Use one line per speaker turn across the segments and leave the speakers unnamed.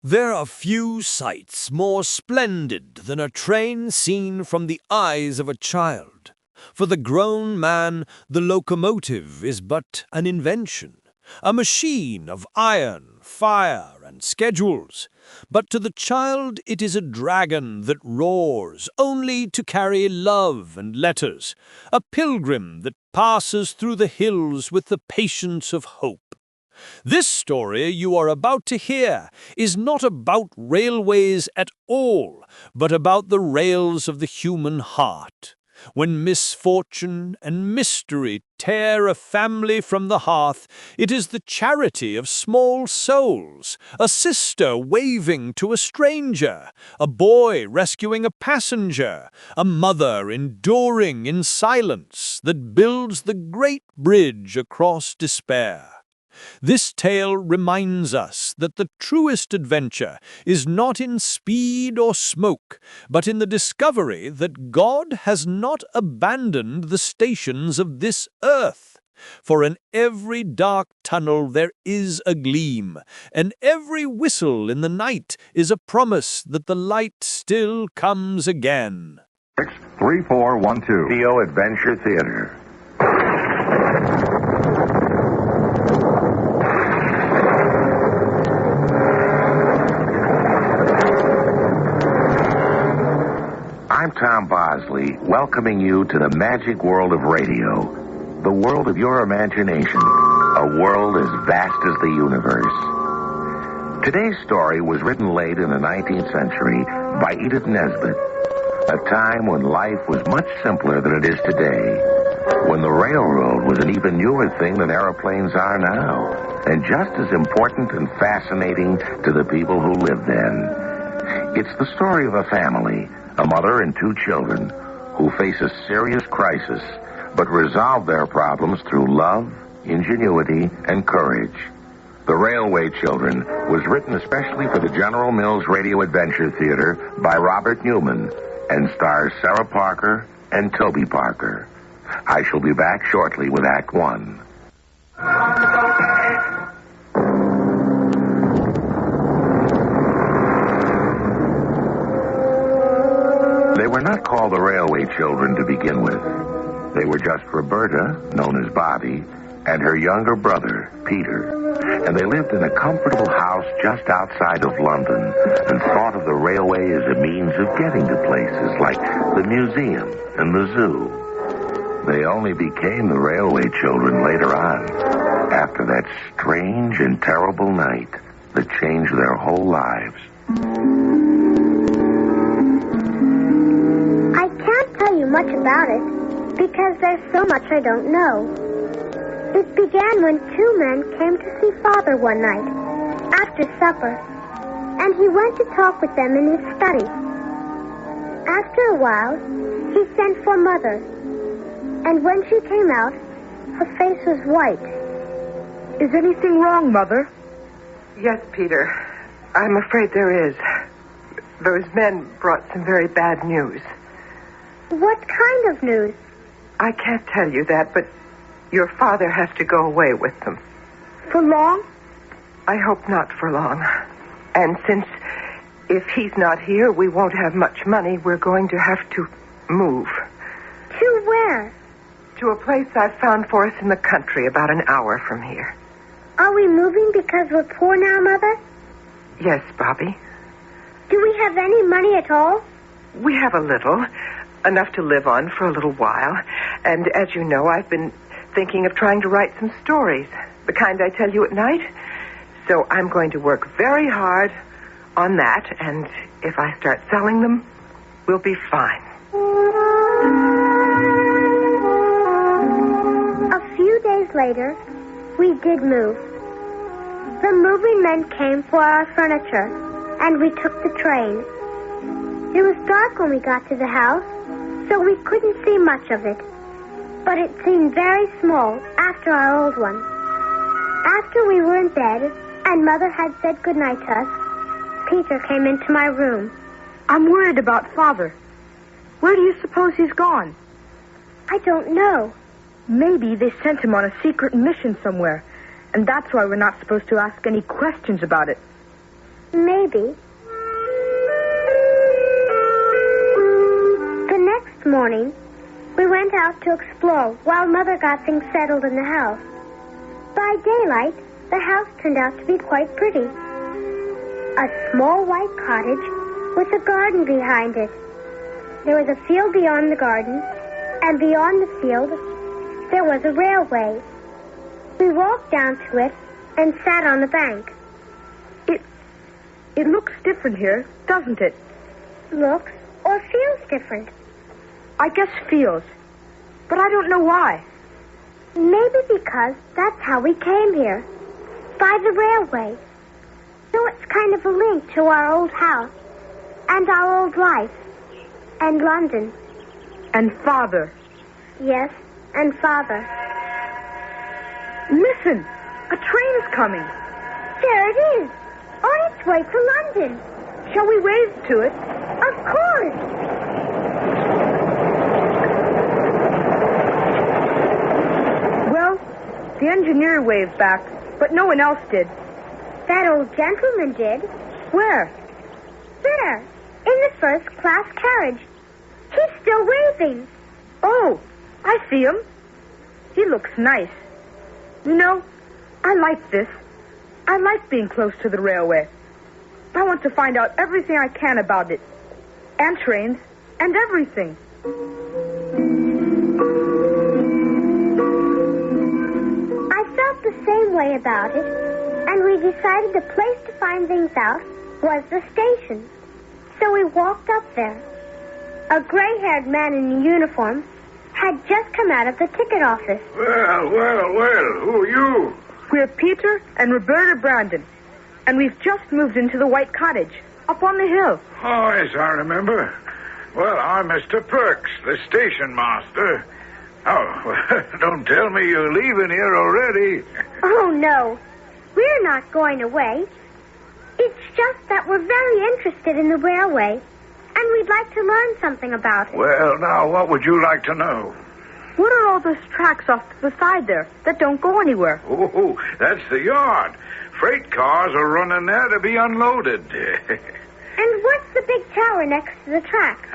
There are few sights more splendid than a train seen from the eyes of a child. For the grown man, the locomotive is but an invention, a machine of iron, fire, and schedules. But to the child it is a dragon that roars only to carry love and letters, a pilgrim that passes through the hills with the patience of hope. This story you are about to hear is not about railways at all, but about the rails of the human heart. When misfortune and mystery tear a family from the hearth, it is the charity of small souls, a sister waving to a stranger, a boy rescuing a passenger, a mother enduring in silence that builds the great bridge across despair. This tale reminds us that the truest adventure is not in speed or smoke, but in the discovery that God has not abandoned the stations of this earth. For in every dark tunnel there is a gleam, and every whistle in the night is a promise that the light still comes again.
3412.
Theo Adventure Theater. I'm Tom Bosley, welcoming you to the magic world of radio, the world of your imagination, a world as vast as the universe. Today's story was written late in the 19th century by Edith Nesbit, a time when life was much simpler than it is today, when the railroad was an even newer thing than aeroplanes are now, and just as important and fascinating to the people who lived then. It's the story of a family, a mother and two children, who face a serious crisis, but resolve their problems through love, ingenuity, and courage. The Railway Children was written especially for the General Mills Radio Adventure Theater by Robert Newman and stars Sarah Parker and Toby Parker. I shall be back shortly with Act One. They were not called the Railway Children to begin with. They were just Roberta, known as Bobby, and her younger brother, Peter. And they lived in a comfortable house just outside of London and thought of the railway as a means of getting to places like the museum and the zoo. They only became the Railway Children later on, after that strange and terrible night that changed their whole lives.
I can't tell you much about it, because there's so much I don't know. It began when two men came to see Father one night, after supper, and he went to talk with them in his study. After a while, he sent for Mother, and when she came out, her face was white.
Is anything wrong, Mother?
Yes, Peter. I'm afraid there is. Those men brought some very bad news.
What kind of news?
I can't tell you that, but your father has to go away with them.
For long?
I hope not for long. And since if he's not here, we won't have much money, we're going to have to move.
To where?
To a place I've found for us in the country, about an hour from here.
Are we moving because we're poor now, Mother?
Yes, Bobby.
Do we have any money at all?
We have a little, enough to live on for a little while. And as you know, I've been thinking of trying to write some stories, the kind I tell you at night. So I'm going to work very hard on that, and if I start selling them, we'll be fine.
A few days later, we did move. The moving men came for our furniture, and we took the train. It was dark when we got to the house, so we couldn't see much of it. But it seemed very small after our old one. After we were in bed, and Mother had said goodnight to us, Peter came into my room.
I'm worried about Father. Where do you suppose he's gone?
I don't know.
Maybe they sent him on a secret mission somewhere, and that's why we're not supposed to ask any questions about it.
Maybe. The next morning, we went out to explore while Mother got things settled in the house. By daylight, the house turned out to be quite pretty. A small white cottage with a garden behind it. There was a field beyond the garden, and beyond the field, there was a railway. We walked down to it and sat on the bank.
It looks different here, doesn't it?
Looks or feels different.
I guess feels. But I don't know why.
Maybe because that's how we came here. By the railway. So it's kind of a link to our old house. And our old life. And London.
And Father.
Yes, and Father.
Listen! A train's coming.
There it is. On its way to London.
Shall we wave to it?
Of course.
Well, the engineer waved back, but no one else did.
That old gentleman did.
Where?
There, in the first-class carriage. He's still waving.
Oh, I see him. He looks nice. You know, I like this. I like being close to the railway. I want to find out everything I can about it. And trains, and everything.
I felt the same way about it, and we decided the place to find things out was the station. So we walked up there. A gray-haired man in a uniform had just come out of the ticket office.
Well, who are you?
We're Peter and Roberta Brandon, and we've just moved into the white cottage, up on the hill.
Oh, yes, I remember. Well, I'm Mr. Perks, the station master. Oh, well, don't tell me you're leaving here already.
Oh, no. We're not going away. It's just that we're very interested in the railway, and we'd like to learn something about it.
Well, now, what would you like to know?
What are all those tracks off to the side there that don't go anywhere?
Oh, that's the yard. Freight cars are running there to be unloaded.
And what's the big tower next to the track?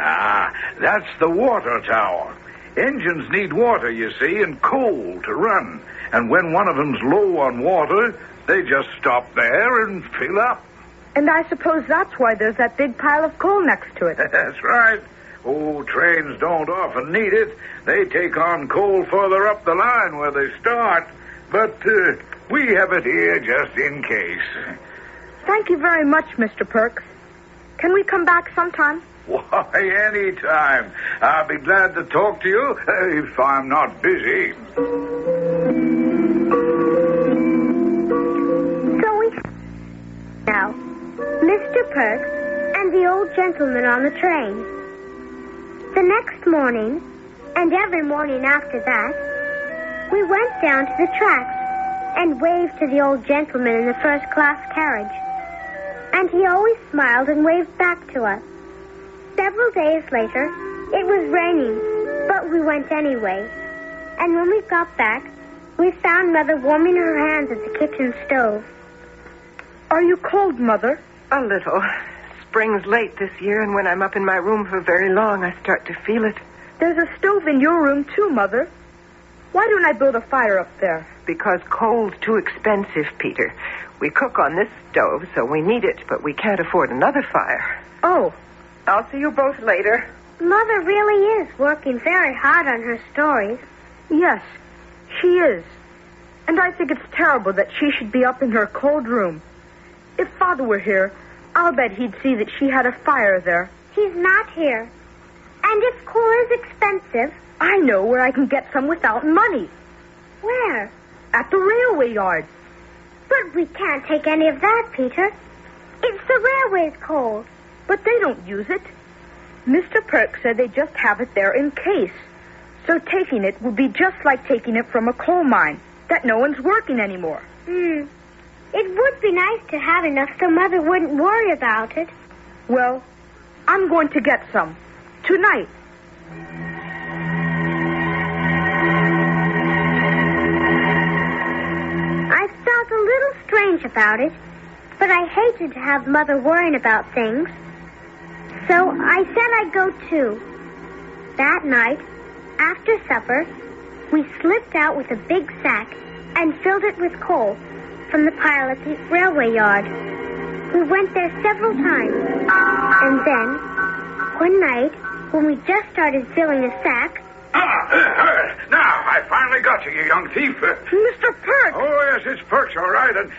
That's the water tower. Engines need water, you see, and coal to run. And when one of them's low on water, they just stop there and fill up.
And I suppose that's why there's that big pile of coal next to it.
That's right. Oh, trains don't often need it. They take on coal further up the line where they start. But we have it here just in case.
Thank you very much, Mr. Perks. Can we come back sometime?
Why, any time. I'll be glad to talk to you if I'm not busy.
So we now, Mr. Perks and the old gentleman on the train. The next morning, and every morning after that, we went down to the tracks and waved to the old gentleman in the first-class carriage. And he always smiled and waved back to us. Several days later, it was raining, but we went anyway. And when we got back, we found Mother warming her hands at the kitchen stove.
Are you cold, Mother?
A little. Spring's late this year, and when I'm up in my room for very long, I start to feel it.
There's a stove in your room, too, Mother. Why don't I build a fire up there?
Because coal's too expensive, Peter. We cook on this stove, so we need it, but we can't afford another fire.
Oh.
I'll see you both later.
Mother really is working very hard on her stories.
Yes, she is. And I think it's terrible that she should be up in her cold room. If Father were here, I'll bet he'd see that she had a fire there.
He's not here. And if coal is expensive...
I know where I can get some without money.
Where?
At the railway yard.
But we can't take any of that, Peter. It's the railway's coal.
But they don't use it. Mr. Perks said they just have it there in case. So taking it would be just like taking it from a coal mine, that no one's working anymore.
It would be nice to have enough so Mother wouldn't worry about it.
Well, I'm going to get some. Tonight.
I felt a little strange about it. but I hated to have Mother worrying about things. So I said I'd go too. That night, after supper, we slipped out with a big sack and filled it with coal from the pile at the railway yard. We went there several times. And then, one night, when we just started filling the sack...
Now, I finally got you, you young thief.
Mr. Perks!
Oh, yes, it's Perks, all right. And,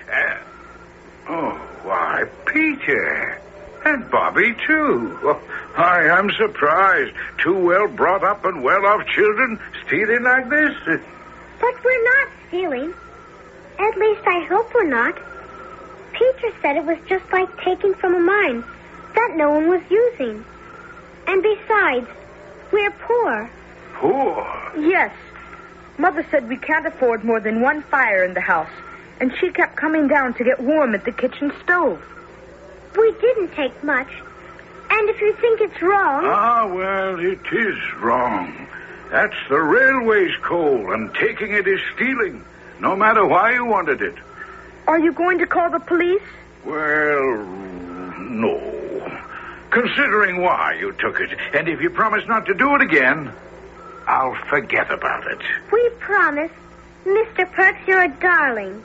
oh, why, Peter. And Bobby, too. Oh, I am surprised. Two well-brought-up and well-off children stealing like this.
But we're not stealing. At least I hope we're not. Peter said it was just like taking from a mine that no one was using. And besides, we're poor.
Poor?
Yes. Mother said we can't afford more than one fire in the house, and she kept coming down to get warm at the kitchen stove.
We didn't take much. And if you think it's wrong...
Ah, well, it is wrong. That's the railway's coal, and taking it is stealing, no matter why you wanted it.
Are you going to call the police?
Well, no. Considering why you took it, and if you promise not to do it again, I'll forget about it.
We promise. Mr. Perks, you're a darling.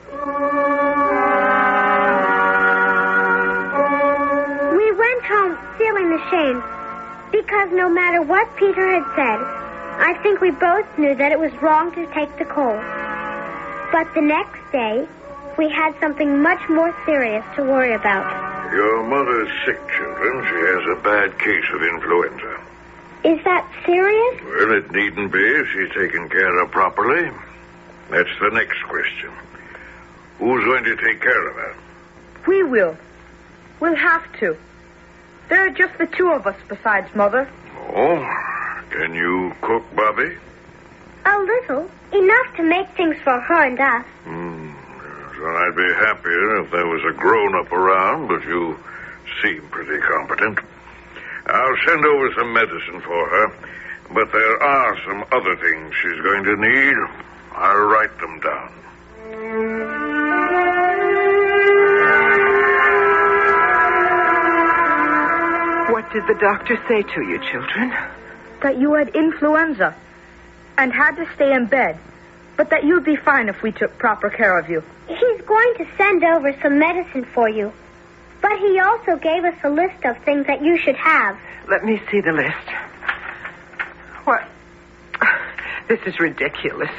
We went home feeling ashamed because no matter what Peter had said, I think we both knew that it was wrong to take the coal. But the next day, we had something much more serious to worry about.
Your mother's sick, children. She has a bad case of influenza.
Is that serious?
Well, it needn't be if she's taken care of properly. That's the next question. Who's going to take care of her?
We will. We'll have to. There are just the two of us besides Mother.
Oh, can you cook, Bobby?
A little. Enough to make things for her and us.
Well, I'd be happier if there was a grown-up around, but you seem pretty competent. I'll send over some medicine for her, but there are some other things she's going to need. I'll write them down.
What did the doctor say to you, children?
That you had influenza and had to stay in bed, but that you'd be fine if we took proper care of you.
He's going to send over some medicine for you. But he also gave us a list of things that you should have.
Let me see the list. What? This is ridiculous.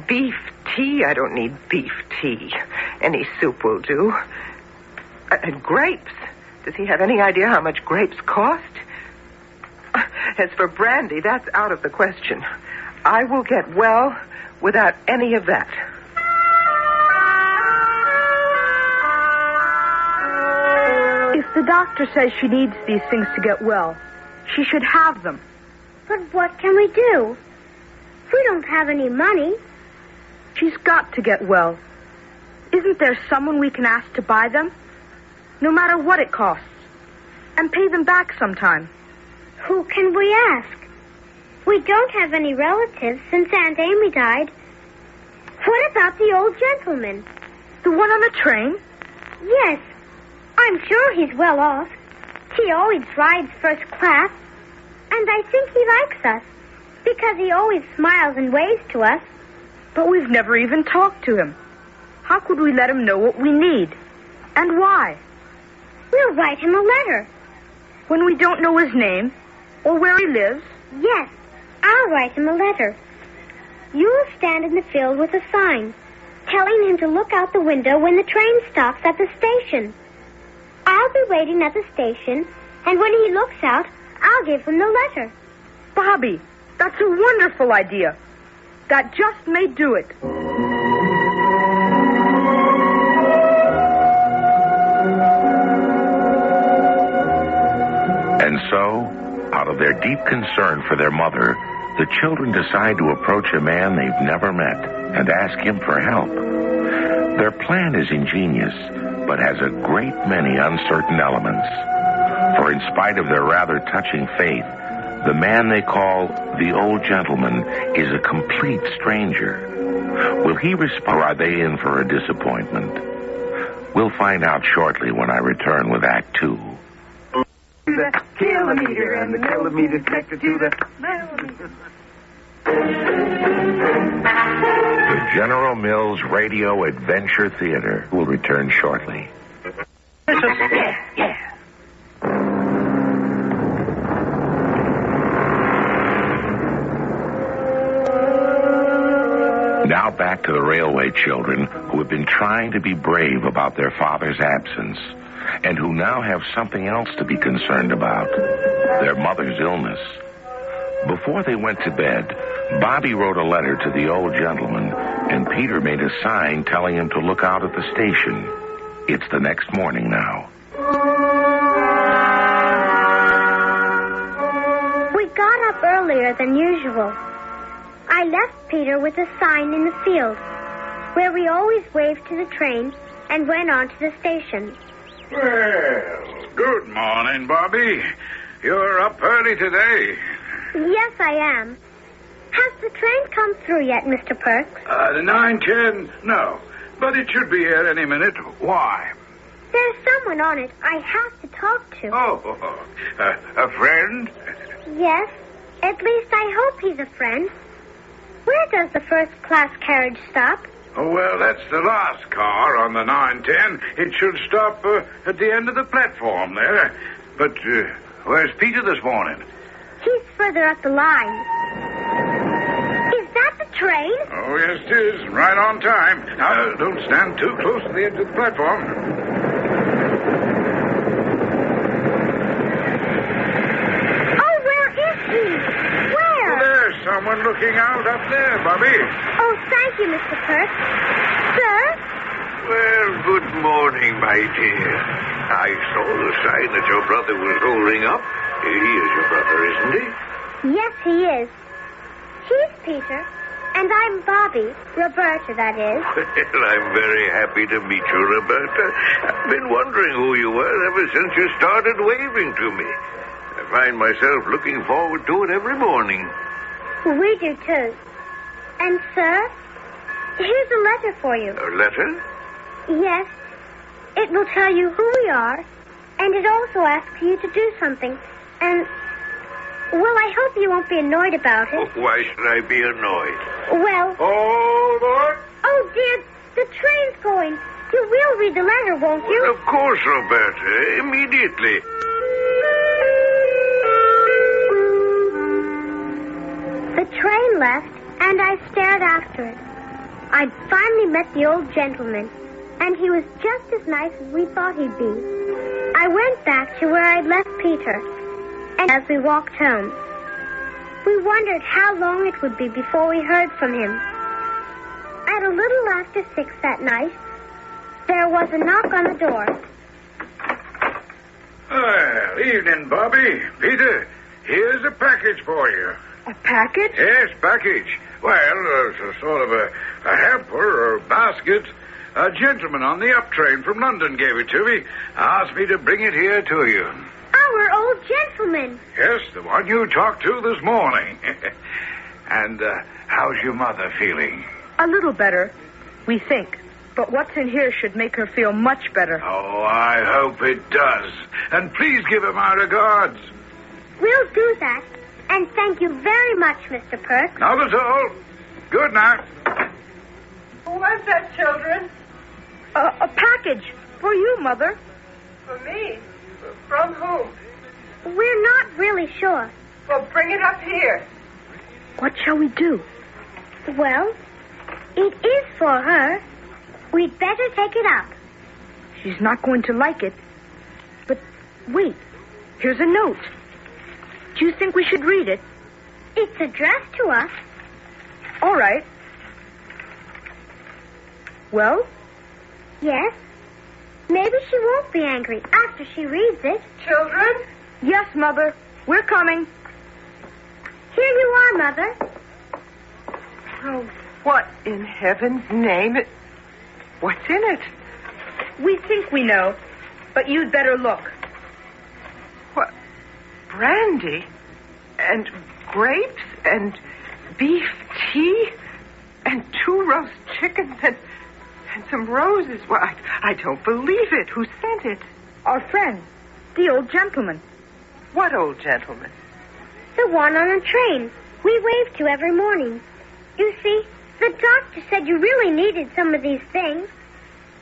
Beef tea? I don't need beef tea. Any soup will do. And grapes. Does he have any idea how much grapes cost? As for brandy, that's out of the question. I will get well without any of that.
If the doctor says she needs these things to get well, she should have them.
But what can we do? We don't have any money.
She's got to get well. Isn't there someone we can ask to buy them? No matter what it costs. And pay them back sometime.
Who can we ask? We don't have any relatives since Aunt Amy died. What about the old gentleman?
The one on the train?
Yes. I'm sure he's well off. He always rides first class. And I think he likes us. Because he always smiles and waves to us.
But we've never even talked to him. How could we let him know what we need? And why?
We'll write him a letter.
When we don't know his name or where he lives?
Yes, I'll write him a letter. You'll stand in the field with a sign, telling him to look out the window when the train stops at the station. I'll be waiting at the station, and when he looks out, I'll give him the letter.
Bobby, that's a wonderful idea. That just may do it.
And so, out of their deep concern for their mother, the children decide to approach a man they've never met and ask him for help. Their plan is ingenious, but has a great many uncertain elements. For in spite of their rather touching faith, the man they call the old gentleman is a complete stranger. Will he respond, or are they in for a disappointment? We'll find out shortly when I return with Act 2.
The kilometer and the kilometer connected to the...
The General Mills Radio Adventure Theater will return shortly.
Yeah.
Now back to the railway children who have been trying to be brave about their father's absence and who now have something else to be concerned about, their mother's illness. Before they went to bed, Bobby wrote a letter to the old gentleman, and Peter made a sign telling him to look out at the station. It's the next morning now.
We got up earlier than usual. I left Peter with a sign in the field, where we always waved to the train and went on to the station.
Well, good morning, Bobby. You're up early today.
Yes, I am. Has the train come through yet, Mr. Perks?
The 9:10? No. But it should be here any minute. Why?
There's someone on it I have to talk to.
Oh, a friend?
Yes, at least I hope he's a friend. Where does the first-class carriage stop?
Oh, well, that's the last car on the 9:10. It should stop at the end of the platform there. But where's Peter this morning?
He's further up the line. Is that the train?
Oh, yes, it is. Right on time. Now, don't stand too close to the edge of the platform.
Oh, where is he? Where?
Well, there's someone looking out up there, Bobby.
Oh, thank you, Mr. Perks. Sir?
Well, good morning, my dear. I saw the sign that your brother was holding up. He is your brother, isn't he?
Yes, he is. He's Peter, and I'm Bobby. Roberta, that is.
Well, I'm very happy to meet you, Roberta. I've been wondering who you were ever since you started waving to me. I find myself looking forward to it every morning.
We do, too. And, sir, here's a letter for you.
A letter?
Yes. It will tell you who we are, and it also asks you to do something. And, well, I hope you won't be annoyed about it.
Why should I be annoyed?
Well...
Hold on.
Oh, dear, the train's going. You will read the letter, won't you?
Well, of course, Roberta. Immediately.
The train left, and I stared after it. I'd finally met the old gentleman, and he was just as nice as we thought he'd be. I went back to where I'd left Peter, and as we walked home, we wondered how long it would be before we heard from him. At a little after 6 that night, there was a knock on the door.
Well, evening, Bobby. Peter, here's a package for you.
A package?
Yes, package. Well, it's a sort of a hamper or basket. A gentleman on the up train from London gave it to me. Asked me to bring it here to you.
Our old gentleman.
Yes, the one you talked to this morning. And how's your mother feeling?
A little better, we think. But what's in here should make her feel much better.
Oh, I hope it does. And please give her my regards.
We'll do that. And thank you very much, Mr. Perks.
Not at all. Good night.
Who was that, children?
A package for you, Mother.
For me? From whom?
We're not really sure.
Well, bring it up here.
What shall we do?
Well, it is for her. We'd better take it up.
She's not going to like it. But wait, here's a note. Do you think we should read it?
It's addressed to us.
All right. Well?
Yes. Maybe she won't be angry after she reads it.
Children?
Yes, Mother. We're coming.
Here you are, Mother.
Oh, what in heaven's name? What's in it?
We think we know, but you'd better look.
What? Brandy? And grapes? And beef tea? And 2 roast chickens? And some roses. Well, I don't believe it. Who sent it?
Our friend, the old gentleman.
What old gentleman?
The one on the train we wave to every morning. You see, the doctor said you really needed some of these things.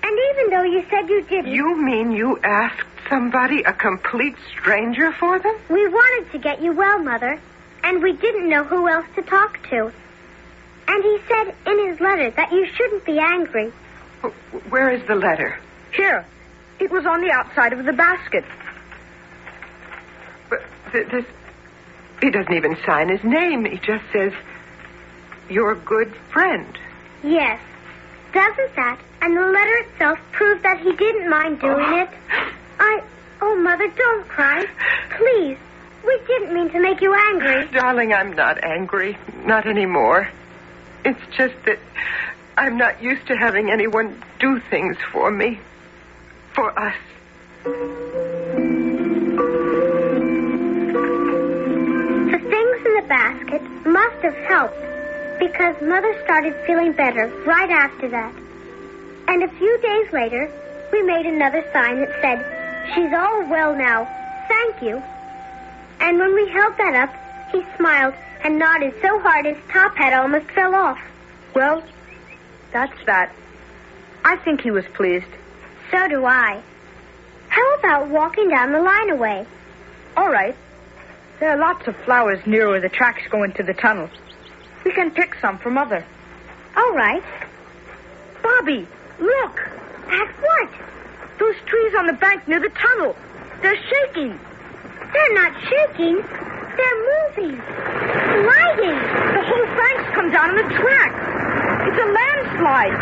And even though you said you didn't...
You mean you asked somebody, a complete stranger, for them?
We wanted to get you well, Mother, and we didn't know who else to talk to. And he said in his letter that you shouldn't be angry.
Where is the letter?
Here. It was on the outside of the basket.
But this... He doesn't even sign his name. He just says, your good friend.
Yes. Doesn't that and the letter itself prove that he didn't mind doing it? Oh, Mother, don't cry. Please. We didn't mean to make you angry.
Darling, I'm not angry. Not anymore. It's just that I'm not used to having anyone do things for me. For us.
The things in the basket must have helped because Mother started feeling better right after that. And a few days later, we made another sign that said, "She's all well now. Thank you." And when we held that up, he smiled and nodded so hard his top hat almost fell off.
Well, that's that. I think he was pleased.
So do I. How about walking down the line away?
All right. There are lots of flowers near where the tracks go into the tunnel. We can pick some for Mother.
All right.
Bobby, look.
At what?
Those trees on the bank near the tunnel. They're shaking.
They're not shaking. They're moving. Sliding.
The whole bank's come down on the track. It's a landslide.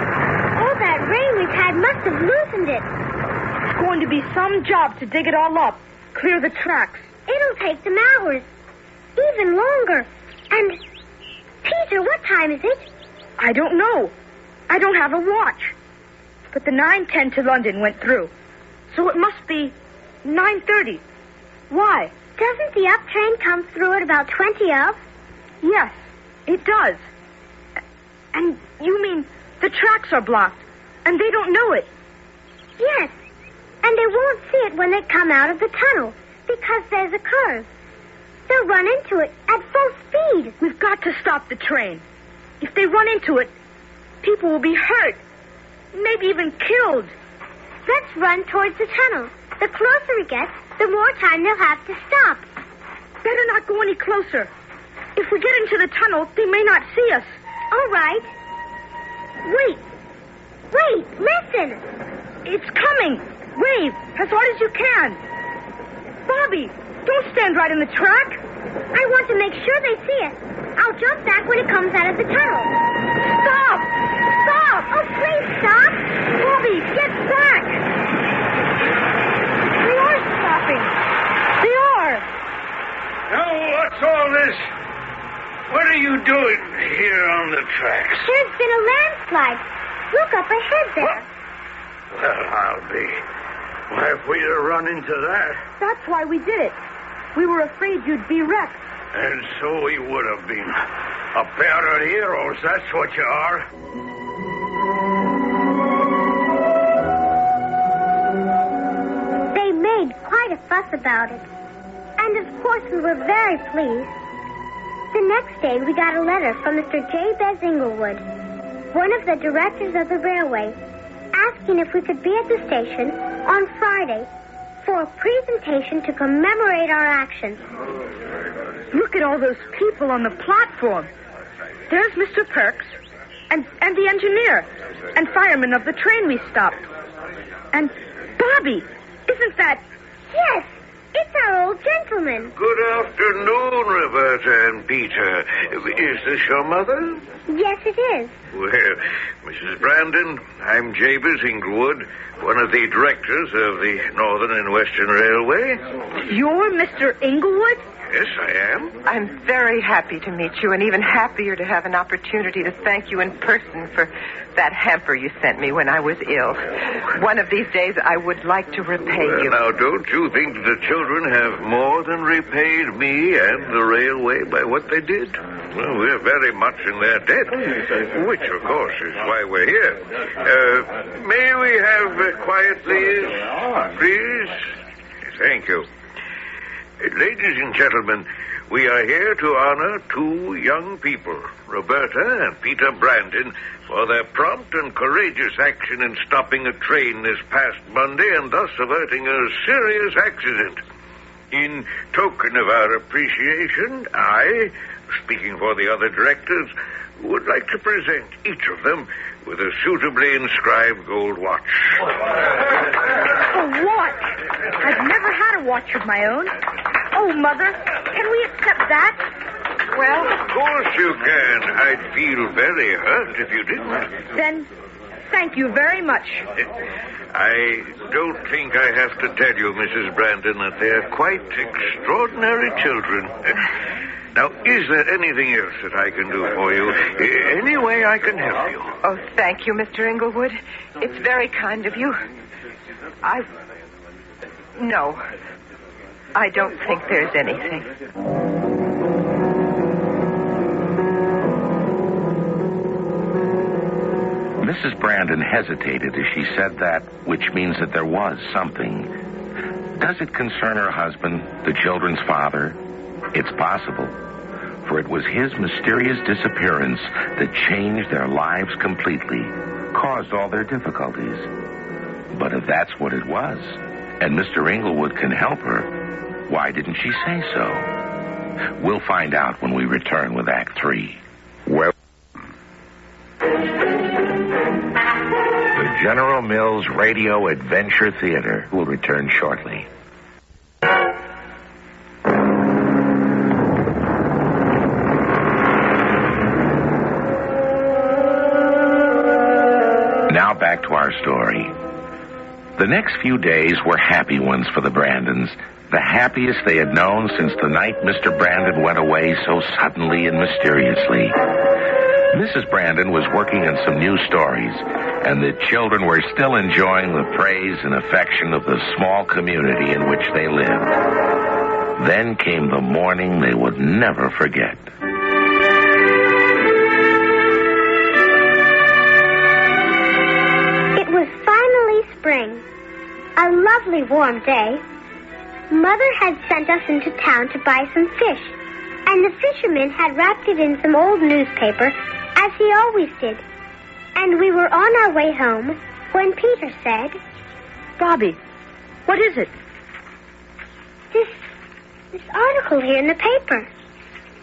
All that rain we've had must have loosened it.
It's going to be some job to dig it all up, clear the tracks.
It'll take them hours. Even longer. And, Peter, what time is it?
I don't know. I don't have a watch. But the 9:10 to London went through. So it must be 9:30. Why?
Doesn't the up train come through at about 20 of?
Yes, it does. And you mean the tracks are blocked, and they don't know it?
Yes, and they won't see it when they come out of the tunnel, because there's a curve. They'll run into it at full speed.
We've got to stop the train. If they run into it, people will be hurt, maybe even killed.
Let's run towards the tunnel. The closer it gets, the more time they'll have to stop.
Better not go any closer. If we get into the tunnel, they may not see us.
All right. Wait, listen.
It's coming. Wave as hard as you can. Bobby, don't stand right in the track.
I want to make sure they see it. I'll jump back when it comes out of the tunnel.
Stop! Stop!
Oh, please stop.
Bobby, get back. They are stopping. They are.
Now, what's all this? What are you doing here on the tracks?
There's been a landslide. Look up ahead there.
Well, I'll be. Why, if we'd have run into that.
That's why we did it. We were afraid you'd be wrecked.
And so we would have been. A pair of heroes, that's what you are.
They made quite a fuss about it. And of course we were very pleased. The next day we got a letter from Mr. Jabez Inglewood, one of the directors of the railway, asking if we could be at the station on Friday for a presentation to commemorate our actions.
Look at all those people on the platform. There's Mr. Perks and the engineer and fireman of the train we stopped. And Bobby, isn't that...
Yes, it's our old gentleman.
Good afternoon, Roberta and Peter. Is this your mother?
Yes, it is.
Well, Mrs. Brandon, I'm Jabez Inglewood, one of the directors of the Northern and Western Railway.
You're Mr. Inglewood?
Yes, I am.
I'm very happy to meet you, and even happier to have an opportunity to thank you in person for that hamper you sent me when I was ill. One of these days, I would like to repay you.
Now, don't you think the children have more than repaid me and the railway by what they did? Well, we're very much in their debt, which, of course, is why we're here. May we have quiet, please? Thank you. Ladies and gentlemen, we are here to honor two young people, Roberta and Peter Brandon, for their prompt and courageous action in stopping a train this past Monday and thus averting a serious accident. In token of our appreciation, I, speaking for the other directors, would like to present each of them with a suitably inscribed gold watch.
A watch? I've never had a watch of my own. Oh, Mother, can we accept that?
Well,
Of course you can. I'd feel very hurt if you didn't.
Then, thank you very much.
I don't think I have to tell you, Mrs. Brandon, that they're quite extraordinary children. Now, is there anything else that I can do for you? Any way I can help you?
oh, thank you, Mr. Inglewood. It's very kind of you. No, I don't think there's anything.
Mrs. Brandon hesitated as she said that, which means that there was something. Does it concern her husband, the children's father? It's possible, for it was his mysterious disappearance that changed their lives completely, caused all their difficulties. But if that's what it was, and Mr. Inglewood can help her, why didn't she say so? We'll find out when we return with Act 3.
Well, the General Mills Radio Adventure Theater will return shortly. Now back to our story. The next few days were happy ones for the Brandons, the happiest they had known since the night Mr. Brandon went away so suddenly and mysteriously. Mrs. Brandon was working on some new stories, and the children were still enjoying the praise and affection of the small community in which they lived. Then came the morning they would never forget.
It was finally spring. A lovely warm day. Mother had sent us into town to buy some fish, and the fisherman had wrapped it in some old newspaper, as he always did. And we were on our way home when Peter said,
Bobby, what is it?
This article here in the paper.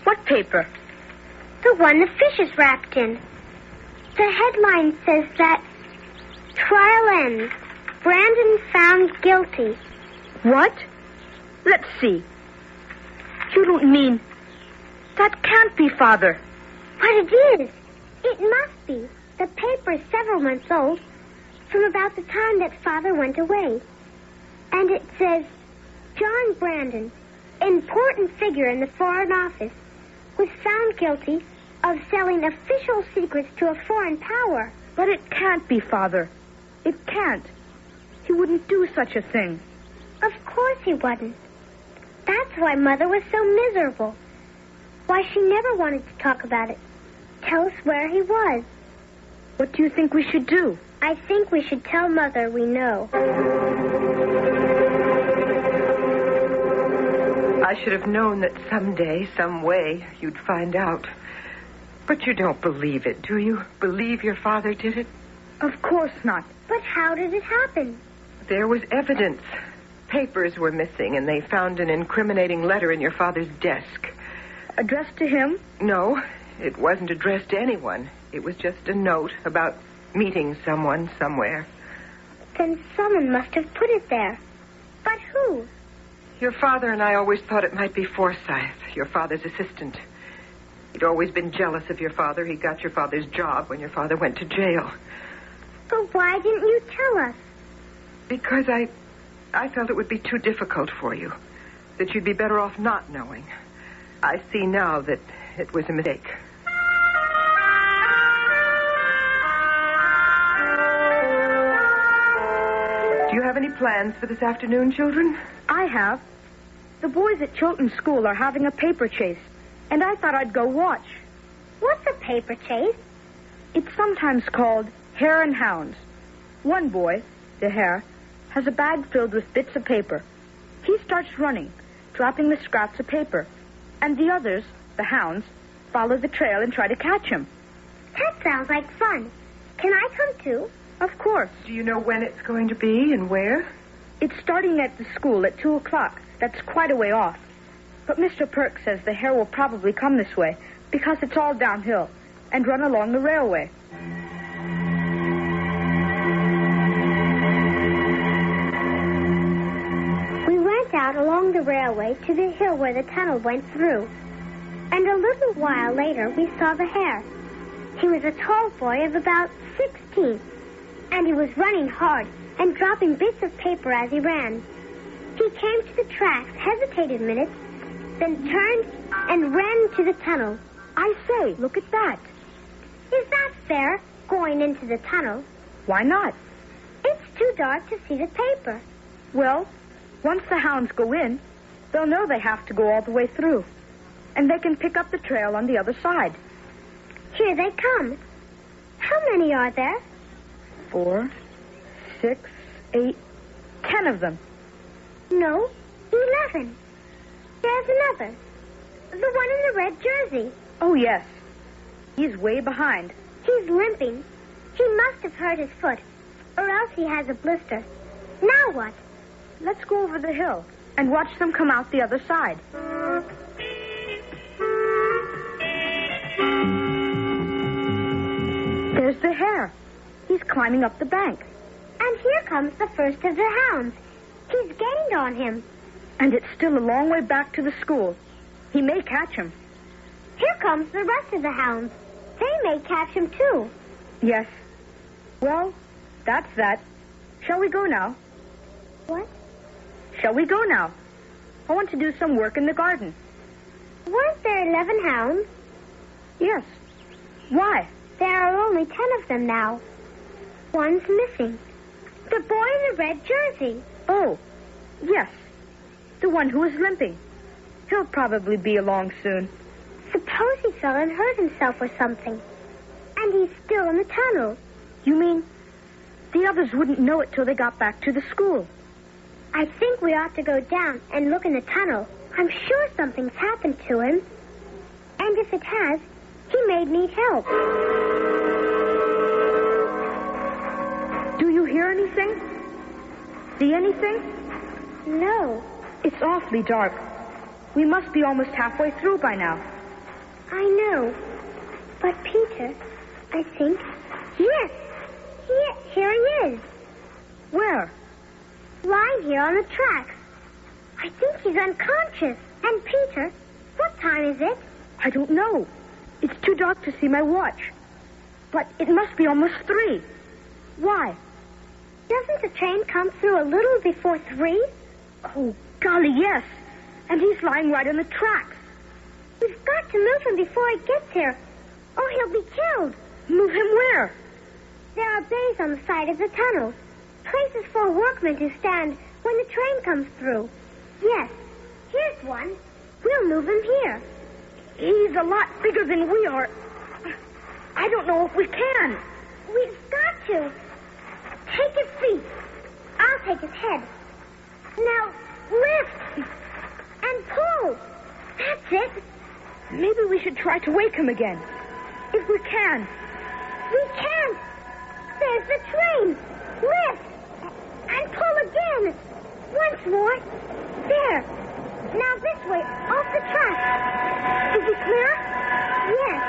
What paper?
The one the fish is wrapped in. The headline says that trial ends. Brandon found guilty.
What? Let's see. You don't mean... That can't be, Father.
But it is. It must be. The paper is several months old, from about the time that Father went away. And it says, John Brandon, important figure in the Foreign Office, was found guilty of selling official secrets to a foreign power.
But it can't be, Father. It can't. He wouldn't do such a thing.
Of course he wouldn't. That's why Mother was so miserable. Why she never wanted to talk about it. Tell us where he was.
What do you think we should do?
I think we should tell Mother we know.
I should have known that someday, some way, you'd find out. But you don't believe it, do you? Believe your father did it?
Of course not.
But how did it happen?
There was evidence. Papers were missing, and they found an incriminating letter in your father's desk.
Addressed to him?
No, it wasn't addressed to anyone. It was just a note about meeting someone somewhere.
Then someone must have put it there. But who?
Your father and I always thought it might be Forsyth, your father's assistant. He'd always been jealous of your father. He got your father's job when your father went to jail.
But why didn't you tell us?
Because I felt it would be too difficult for you. that you'd be better off not knowing. I see now that it was a mistake. Do you have any plans for this afternoon, children?
I have. The boys at Chilton School are having a paper chase, and I thought I'd go watch.
What's a paper chase?
It's sometimes called hare and hounds. One boy, the hare, has a bag filled with bits of paper. He starts running, dropping the scraps of paper, and the others, the hounds, follow the trail and try to catch him.
That sounds like fun. Can I come too?
Of course.
Do you know when it's going to be and where?
It's starting at the school at 2 o'clock. That's quite a way off. But Mr. Perk says the hare will probably come this way because it's all downhill and run along the railway.
We went out along the railway to the hill where the tunnel went through. And a little while later, we saw the hare. He was a tall boy of about 16, and he was running hard and dropping bits of paper as he ran. He came to the tracks, hesitated a minute, then turned and ran to the tunnel.
I say, look at that.
Is that fair, going into the tunnel?
Why not?
It's too dark to see the paper.
Well, once the hounds go in, they'll know they have to go all the way through. And they can pick up the trail on the other side.
Here they come. How many are there?
4, 6, 8, 10 of them.
No, 11. There's another. The one in the red jersey.
Oh, yes. He's way behind.
He's limping. He must have hurt his foot, or else he has a blister. Now what?
Let's go over the hill and watch them come out the other side. There's the hare. He's climbing up the bank.
And here comes the first of the hounds. He's gained on him.
And it's still a long way back to the school. He may catch him.
Here comes the rest of the hounds. They may catch him, too.
Yes. Well, that's that. Shall we go now?
What?
Shall we go now? I want to do some work in the garden.
Weren't there 11 hounds?
Yes. Why?
There are only 10 of them now. One's missing. The boy in the red jersey.
Oh, yes. The one who is limping. He'll probably be along soon.
Suppose he fell and hurt himself or something. And he's still in the tunnel.
You mean the others wouldn't know it till they got back to the school?
I think we ought to go down and look in the tunnel. I'm sure something's happened to him. And if it has, he may need help.
Do you hear anything? See anything?
No.
It's awfully dark. We must be almost halfway through by now.
I know. But Peter, I think... Yes! Here he is.
Where?
Lying here on the tracks. I think he's unconscious. And Peter, what time is it?
I don't know. It's too dark to see my watch. But it must be almost 3. Why?
Doesn't the train come through a little before 3?
Oh, golly, yes. And he's lying right on the tracks.
We've got to move him before he gets here, or he'll be killed.
Move him where?
There are bays on the side of the tunnel. Places for workmen to stand when the train comes through. Yes, here's one. We'll move him here.
He's a lot bigger than we are. I don't know if we can.
We've got to. Take his feet. I'll take his head. Now, lift. And pull. That's it.
Maybe we should try to wake him again. If we can.
We can't. There's the train. Lift. And pull again. Once more. There. Now this way, off the track. Is it clear? Yes.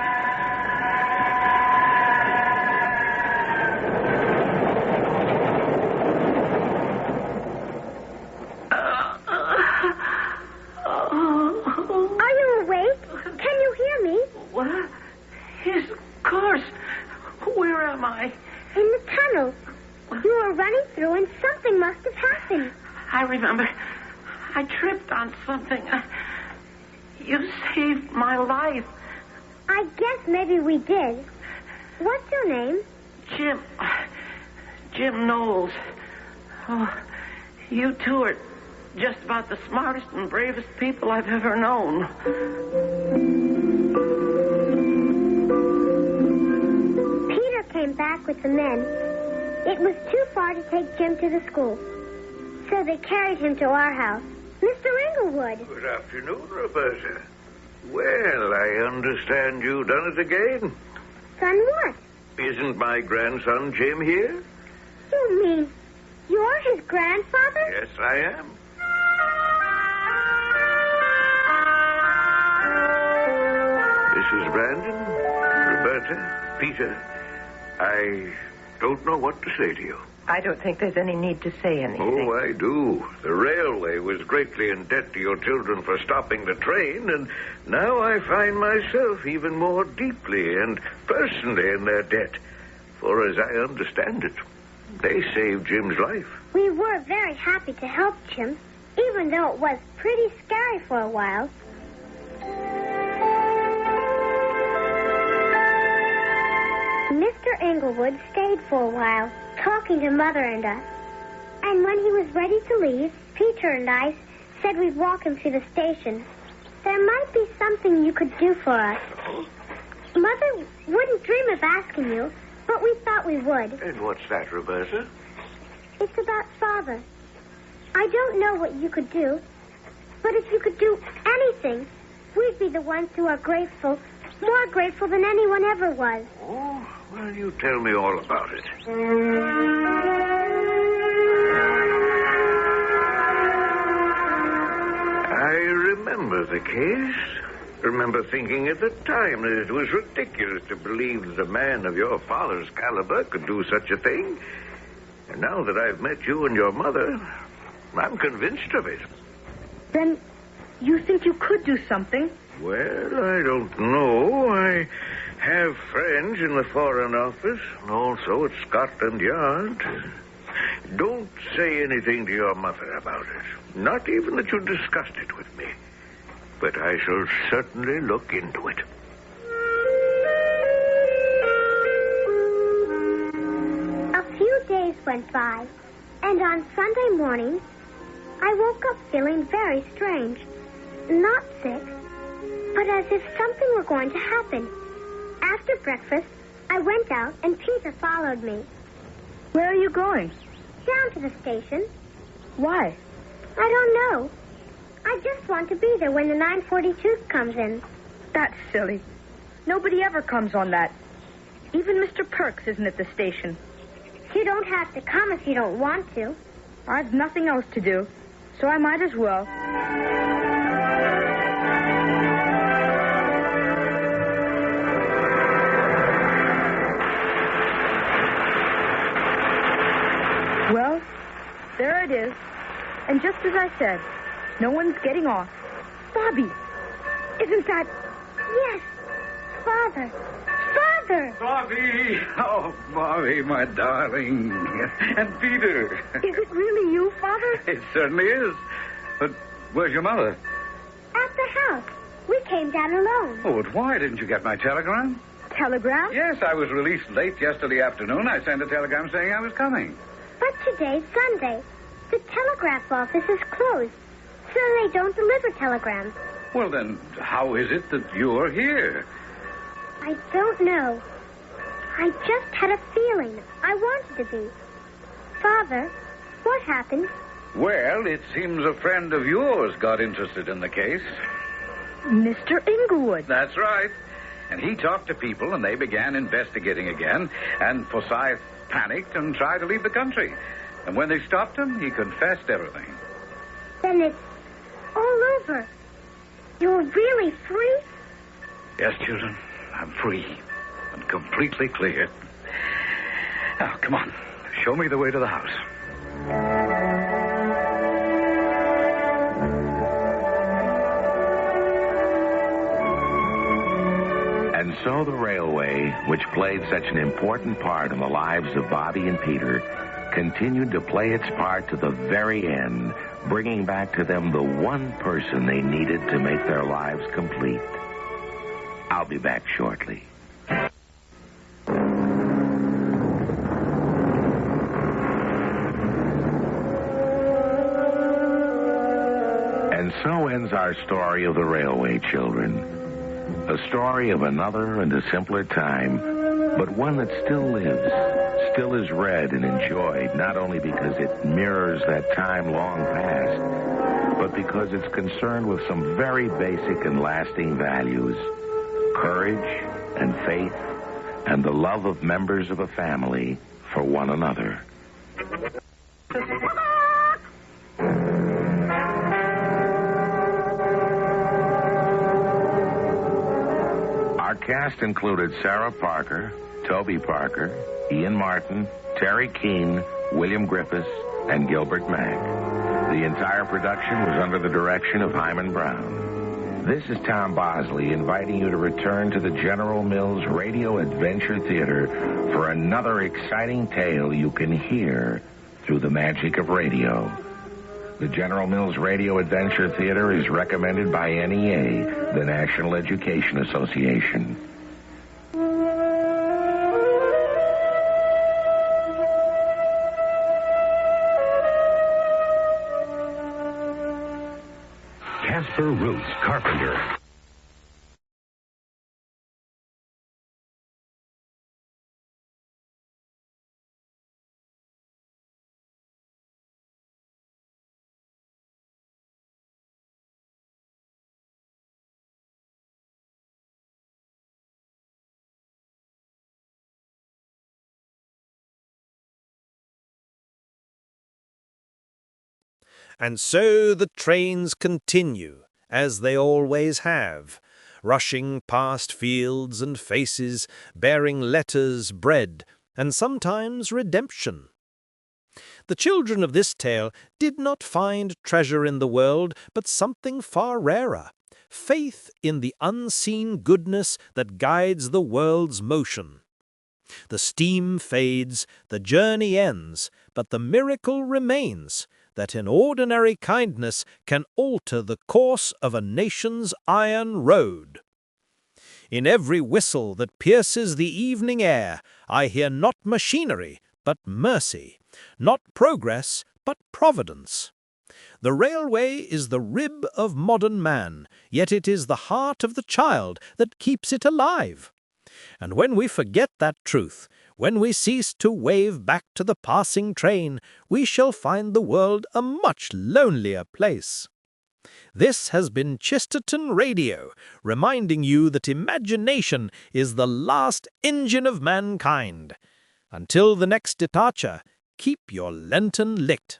Are you awake? Can you hear me?
What? Yes, of course. Where am I?
In the tunnel. You were running through and something must have happened.
I remember. I tripped slipped on something. You saved my life.
I guess maybe we did. What's your name?
Jim Knowles. Oh, you two are just about the smartest and bravest people I've ever known.
Peter came back with the men. It was too far to take Jim to the school, so they carried him to our house. Mr. Inglewood.
Good afternoon, Roberta. Well, I understand you've done it again.
Son, what?
Isn't my grandson Jim here?
You mean you're his grandfather?
Yes, I am. Mrs. Brandon, Roberta, Peter, I don't know what to say to you.
I don't think there's any need to say anything.
Oh, I do. The railway was greatly in debt to your children for stopping the train, and now I find myself even more deeply and personally in their debt. For as I understand it, they saved Jim's life.
We were very happy to help Jim, even though it was pretty scary for a while. Mr. Inglewood stayed for a while, talking to Mother and us. And when he was ready to leave, Peter and I said we'd walk him to the station. There might be something you could do for us. Mother wouldn't dream of asking you, but we thought we would.
And what's that, Roberta?
It's about Father. I don't know what you could do, but if you could do anything, we'd be the ones who are grateful, more grateful than anyone ever was.
Oh, well, you tell me all about it. I remember the case. Remember thinking at the time that it was ridiculous to believe that a man of your father's caliber could do such a thing. And now that I've met you and your mother, I'm convinced of it.
Then you think you could do something?
Well, I don't know. I have friends in the Foreign Office and also at Scotland Yard. Don't say anything to your mother about it. Not even that you discussed it with me. But I shall certainly look into it.
A few days went by, and on Sunday morning, I woke up feeling very strange. Not sick, but as if something were going to happen. After breakfast, I went out, and Peter followed me.
Where are you going?
Down to the station.
Why?
I don't know. I just want to be there when the 942 comes in.
That's silly. Nobody ever comes on that. Even Mr. Perks isn't at the station.
You don't have to come if you don't want to.
I've nothing else to do, so I might as well. Well, there it is. And just as I said, no one's getting off. Bobby, isn't that...
Yes, Father. Father!
Bobby! Oh, Bobby, my darling. And Peter.
Is it really you, Father?
It certainly is. But where's your mother?
At the house. We came down alone.
Oh, but why didn't you get my telegram?
Telegram?
Yes, I was released late yesterday afternoon. I sent a telegram saying I was coming.
But today's Sunday. The telegraph office is closed, so they don't deliver telegrams.
Well, then, how is it that you're here?
I don't know. I just had a feeling I wanted to be. Father, what happened?
Well, it seems a friend of yours got interested in the case.
Mr. Inglewood.
That's right. And he talked to people, and they began investigating again, and Forsyth panicked and tried to leave the country. And when they stopped him, he confessed everything.
Then it's all over. You're really free?
Yes, children, I'm free and completely clear. Now, come on. Show me the way to the house.
And so the railway, which played such an important part in the lives of Bobby and Peter, continued to play its part to the very end, bringing back to them the one person they needed to make their lives complete. I'll be back shortly. And so ends our story of the railway children. A story of another and a simpler time, but one that still lives, still is read and enjoyed, not only because it mirrors that time long past, but because it's concerned with some very basic and lasting values: courage and faith and the love of members of a family for one another. Our cast included Sarah Parker, Toby Parker, Ian Martin, Terry Keane, William Griffiths, and Gilbert Mack. The entire production was under the direction of Himan Brown. This is Tom Bosley inviting you to return to the General Mills Radio Adventure Theater for another exciting tale you can hear through the magic of radio. The General Mills Radio Adventure Theater is recommended by NEA, the National Education Association.
Casper Roots Carpenter.
And so the trains continue, as they always have, rushing past fields and faces, bearing letters, bread, and sometimes redemption. The children of this tale did not find treasure in the world, but something far rarer: faith in the unseen goodness that guides the world's motion. The steam fades, the journey ends, but the miracle remains that an ordinary kindness can alter the course of a nation's iron road. In every whistle that pierces the evening air, I hear not machinery, but mercy, not progress, but providence. The railway is the rib of modern man, yet it is the heart of the child that keeps it alive. And when we forget that truth, when we cease to wave back to the passing train, we shall find the world a much lonelier place. This has been Chesterton Radio, reminding you that imagination is the last engine of mankind. Until the next departure, keep your lantern lit.